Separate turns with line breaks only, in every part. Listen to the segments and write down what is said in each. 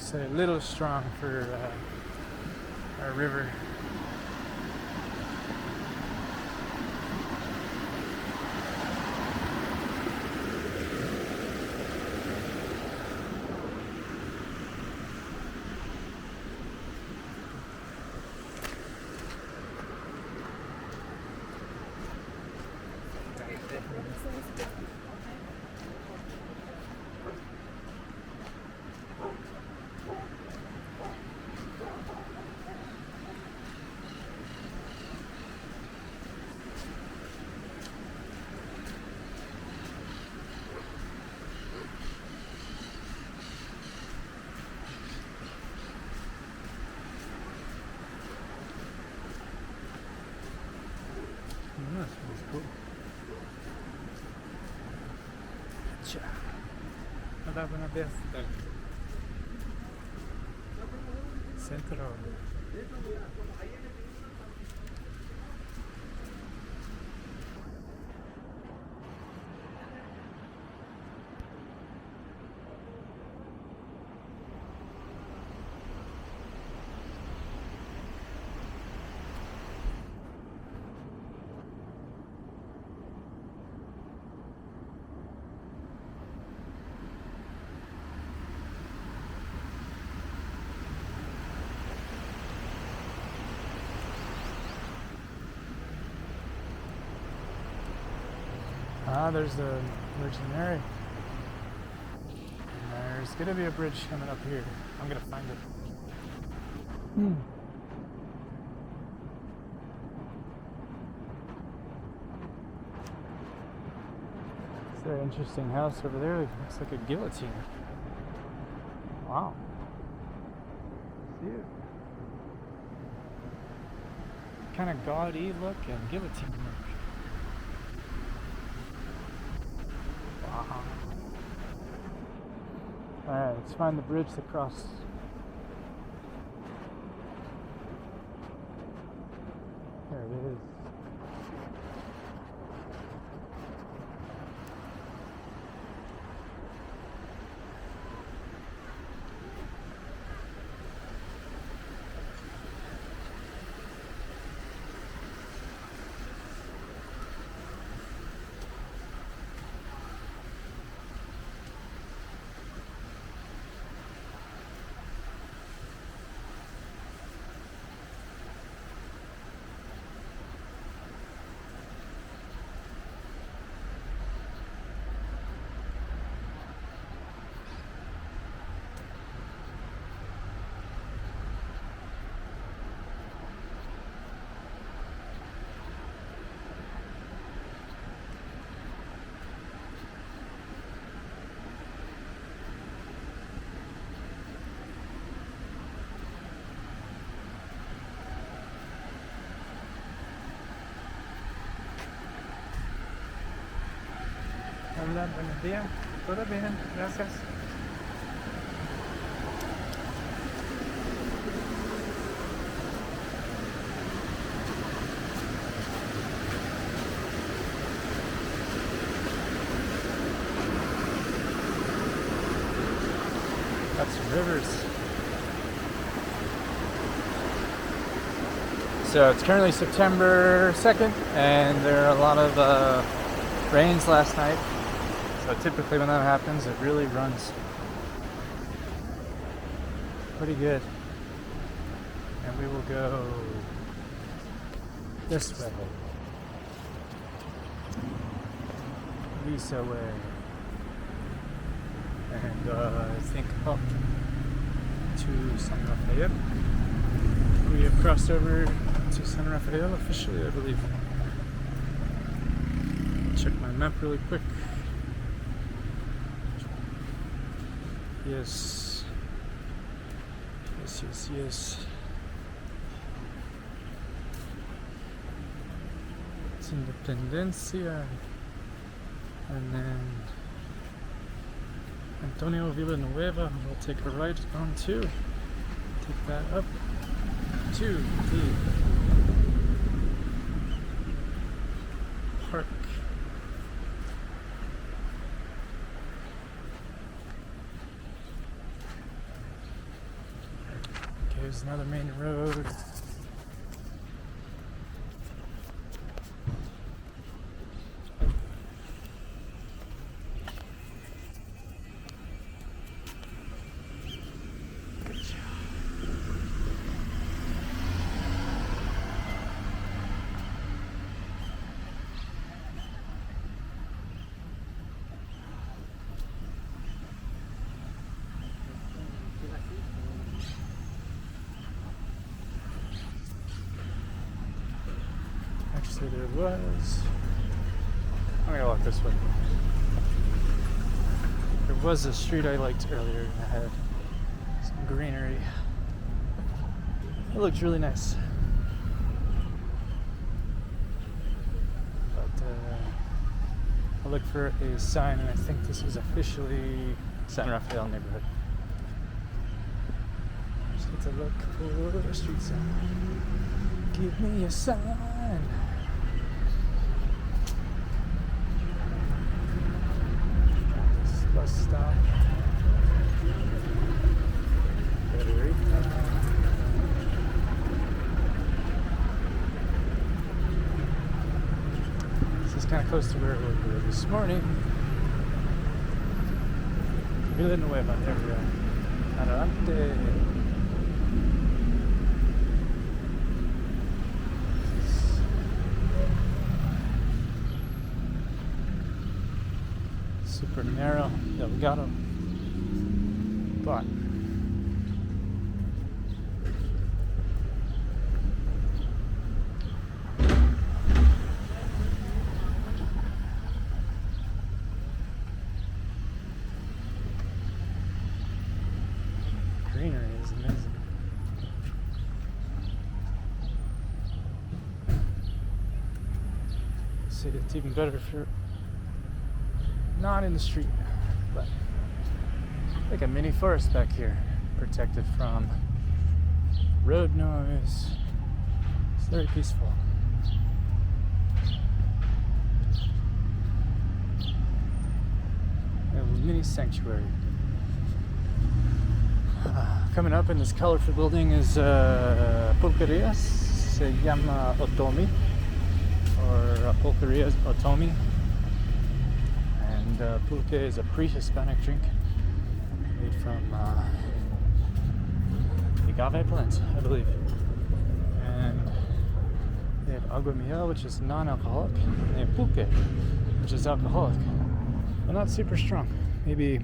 Looks a little strong for our river. That's pretty cool. Nada buena fiesta. Centro. There's the Virgin Mary. And there's gonna be a bridge coming up here. I'm gonna find it. Is there an interesting house over there? It looks like a guillotine. Wow. See it? Kind of gaudy look and guillotine look. Alright, let's find the bridge to cross. There it is. Hola, buenos días. ¿Todo bien? Gracias. Got some rivers. So it's currently September 2nd, and there are a lot of rains last night. So typically when that happens, it really runs pretty good. And we will go this way. Lisa way. And I think up to San Rafael. We have crossed over to San Rafael officially, I believe. Check my map really quick. Yes. Yes. It's Independencia. And then Antonio Villanueva. We'll take a right on to. Take that up to the park. another main road. Actually, there was. I'm gonna walk this way. There was a street I liked earlier that had some greenery. It looked really nice. But I looked for a sign, and I think this is officially San Rafael neighborhood. Just need to look for a street sign. Give me a sign. Bus stop. This is kind of close to where we were this morning. Villanueva, there we are. Adelante. Super narrow, Delgado, but greenery is amazing. See, it's even better if you're not in the street, but like a mini forest back here, protected from road noise. It's very peaceful. A mini sanctuary. Coming up in this colorful building is Pulquería, se llama Otomi, or Pulquería is Otomi. And pulque is a pre-Hispanic drink made from agave plants, I believe. And they have agua miel, which is non-alcoholic. And they have pulque, which is alcoholic, but not super strong. Maybe,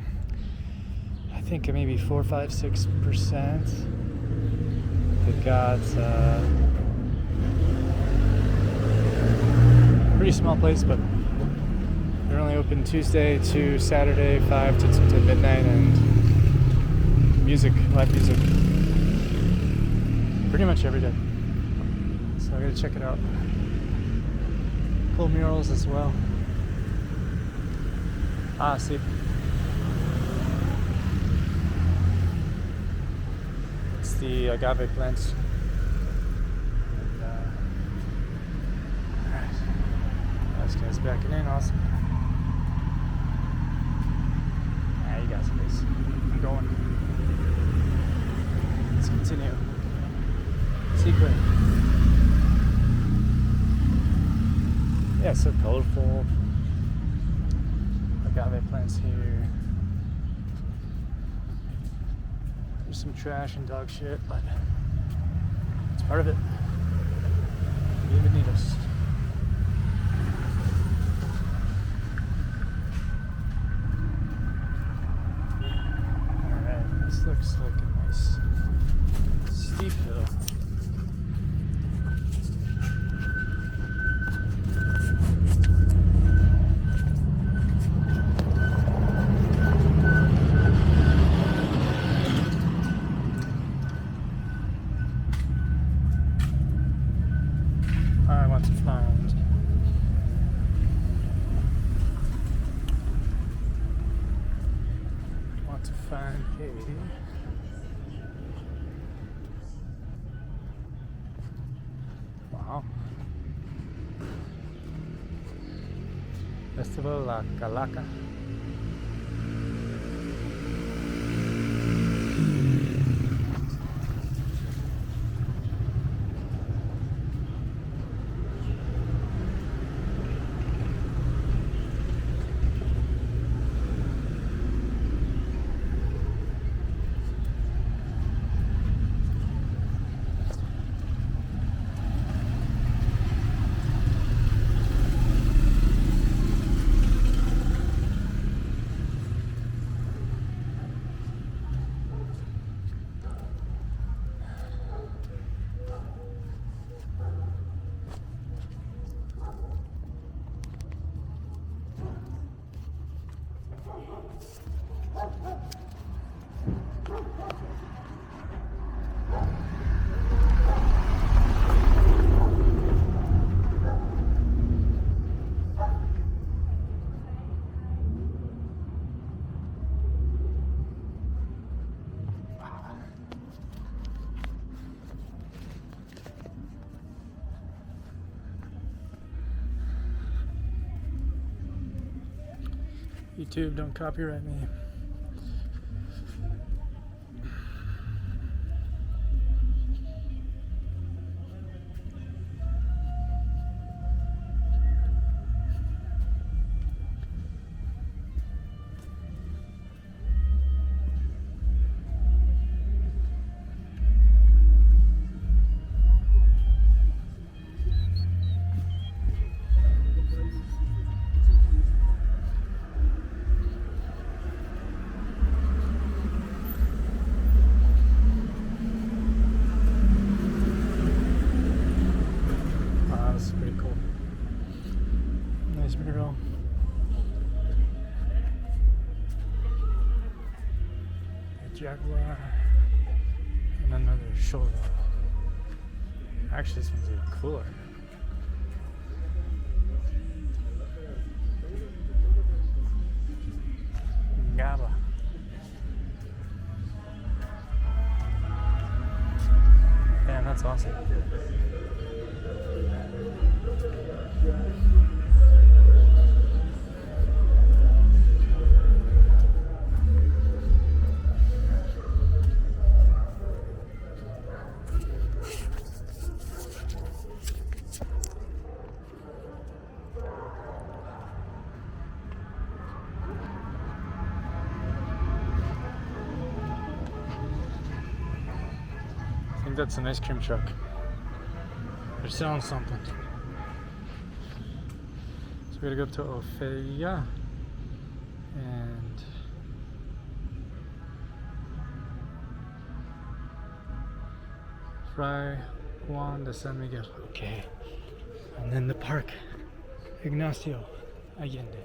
I think maybe 4, 5, 6%. They've got pretty small place, but they're only open Tuesday to Saturday, 5 to midnight, and live music, pretty much every day. So I gotta check it out. Cool murals as well. See. It's the agave plants. Alright. This guy's backing in, awesome. You got space. I'm going. Let's continue. Secret. Yeah, so colorful. Agave plants here. There's some trash and dog shit, but it's part of it. Bienvenidos. This looks like a nice steep hill. I want to find a wow. Festival La Calaca. YouTube, don't copyright me. Jaguar and another shoulder. Actually, this one's even cooler. Gaba. Man, that's awesome. I think that's an ice cream truck. They're selling something. So we gotta go to Pulquería and Fray Juan de San Miguel. Okay. And then the park, Ignacio Allende.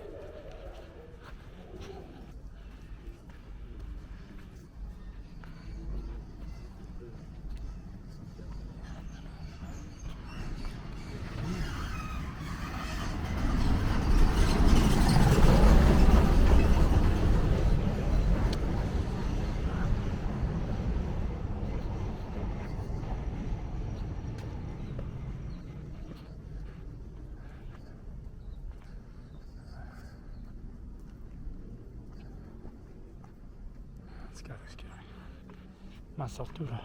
Let's go. Más altura.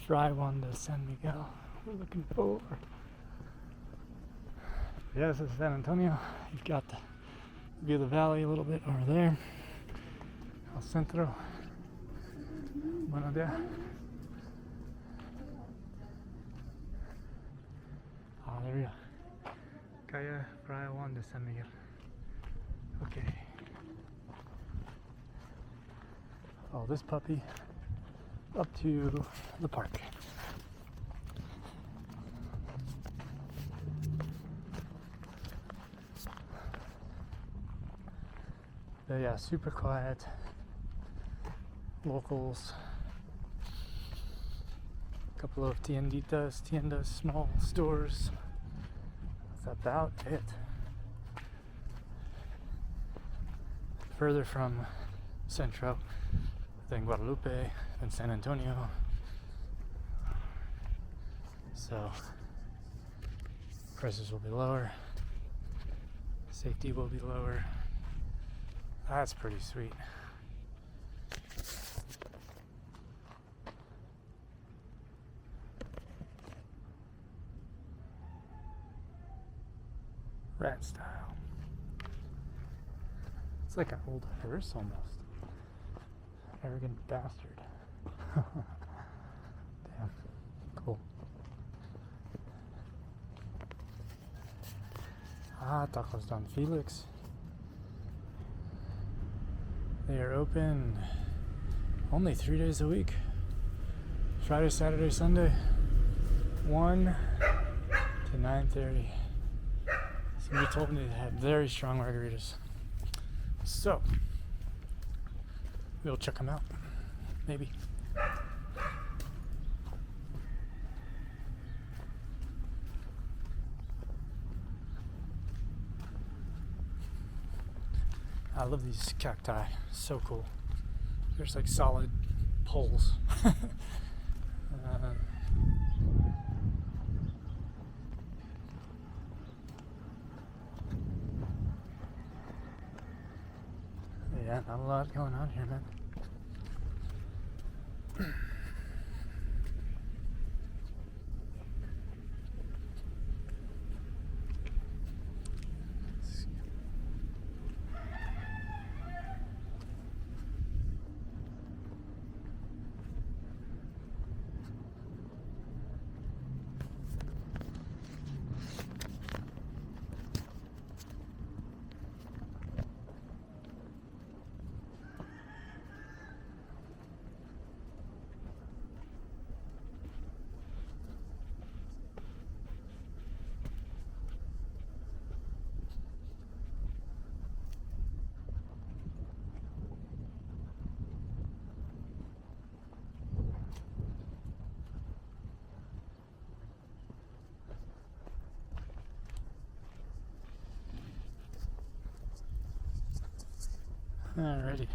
Fray Juan de San Miguel. We're looking for. Yeah, this is San Antonio. You've got the view of the valley a little bit over there. El Centro. Buenos dias. Oh, there we go. Calle Fray Juan de San Miguel. Okay. Oh, this puppy up to the park. But yeah, super quiet. Locals. A couple of tiendas, small stores. That's about it. Further from Centro, then Guadalupe, then San Antonio. So prices will be lower, safety will be lower. That's pretty sweet. Rat style. It's like an old hearse almost. Arrogant bastard. Damn. Cool. Ah, Tacos Don Felix. They are open only 3 days a week. Friday, Saturday, Sunday. 1 to 9:30. Somebody told me they had very strong margaritas. So, we'll check them out. Maybe. I love these cacti. So cool. There's like solid poles. Yeah, not a lot going on here, man. Alrighty.